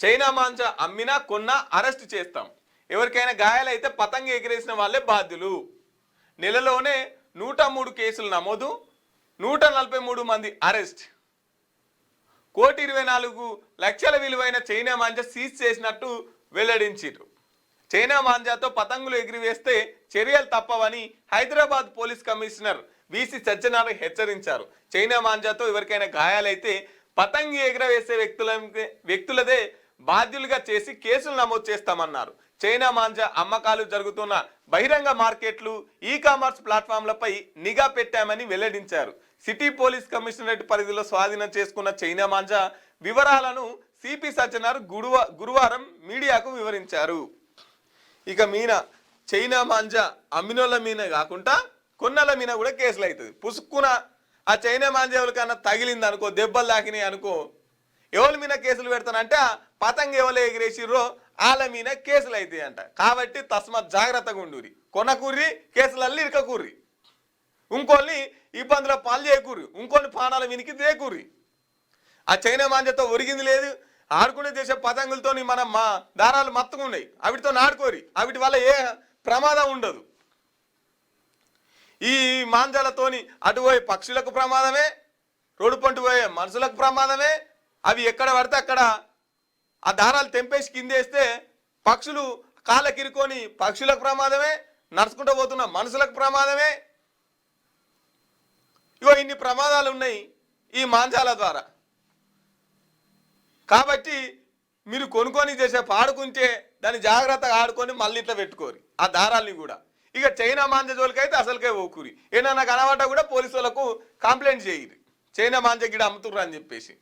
China manja అమ్మినా కొన్నా arrest చేస్తాం. ఎవరికైనా గాయాలైతే పతంగి ఎగిరేసిన వాళ్ళే బాధ్యులు. నెలలోనే 103 కేసులు నమోదు, 143 మంది అరెస్ట్. 1,24,00,000 విలువైన చైనా మాంజా సీజ్ చేసినట్టు వెల్లడించారు. చైనా మాంజాతో పతంగులు ఎగిరివేస్తే చర్యలు తప్పవని Hyderabad police commissioner VC Satyanarayana హెచ్చరించారు. చైనా మాంజాతో ఎవరికైనా గాయాలైతే పతంగి ఎగిరవేసే వ్యక్తులదే బాధ్యులుగా చేసి కేసులు నమోదు చేస్తామన్నారు. చైనా మాంజా అమ్మకాలు జరుగుతున్న బహిరంగ మార్కెట్లు, ఈ కామర్స్ ప్లాట్ఫామ్లపై నిఘా పెట్టామని వెల్లడించారు. సిటీ పోలీస్ కమిషనరేట్ పరిధిలో స్వాధీనం చేసుకున్న చైనా మాంజా వివరాలను సిపి సత్యనారాయణ గురువారం మీడియాకు వివరించారు. ఇక మీన చైనా మాంజా అమ్మినోళ్ళ మీద కాకుండా కొన్నల మీద కూడా కేసులు అవుతుంది. పుసుక్కున ఆ చైనా మాంజా ఎవరికన్నా తగిలింది అనుకో, దెబ్బలు తాకినాయి అనుకో, ఎవరి మీద కేసులు పెడతానంటే పతంగ ఎవరు ఎగిరేసిర్రో వాళ్ళ మీద కేసులు అవుతాయి అంట. కాబట్టి తస్మాత్ జాగ్రత్తగా ఉండురి. కొనకూర్రి, కేసులల్లి ఇరకకూర్రి, ఇంకోళ్ళని ఇబ్బందుల పాలు చేయకూర్రి, ఇంకోని ప్రాణాల వినికి దేకూర్రి. ఆ చైనా మాంజాతో ఒరిగింది లేదు. ఆడుకునే చేసే పతంగులతో మనం మా దారాలు మత్తుగా ఉన్నాయి, అవిటితో ఆడుకోరి, అవిటి వల్ల ఏ ప్రమాదం ఉండదు. ఈ మాంజాలతోని అటుపోయే పక్షులకు ప్రమాదమే, రోడ్డు పంట పోయే మనుషులకు ప్రమాదమే. అవి ఎక్కడ పడితే అక్కడ ఆ దారాలు తెంపేసి కిందేస్తే పక్షులు కాళ్ళకిరుకొని పక్షులకు ప్రమాదమే, నడుచుకుంటూ పోతున్న మనుషులకు ప్రమాదమే. ఇగో ఇన్ని ప్రమాదాలు ఉన్నాయి ఈ మాంజాల ద్వారా. కాబట్టి మీరు కొనుక్కొని చేసే పాడుకుంటే దాన్ని జాగ్రత్తగా ఆడుకొని మళ్ళీ ఇట్లా పెట్టుకోరు ఆ దారాల్ని కూడా. ఇక చైనా మాంజా జోలికైతే అసలుకే ఓకూరి. ఏదైనా కనబడ్డా కూడా పోలీసు వాళ్ళకు కంప్లైంట్ చేయరు, చైనా మాంజా గిడ అమ్ముతుర్రు అని చెప్పేసి.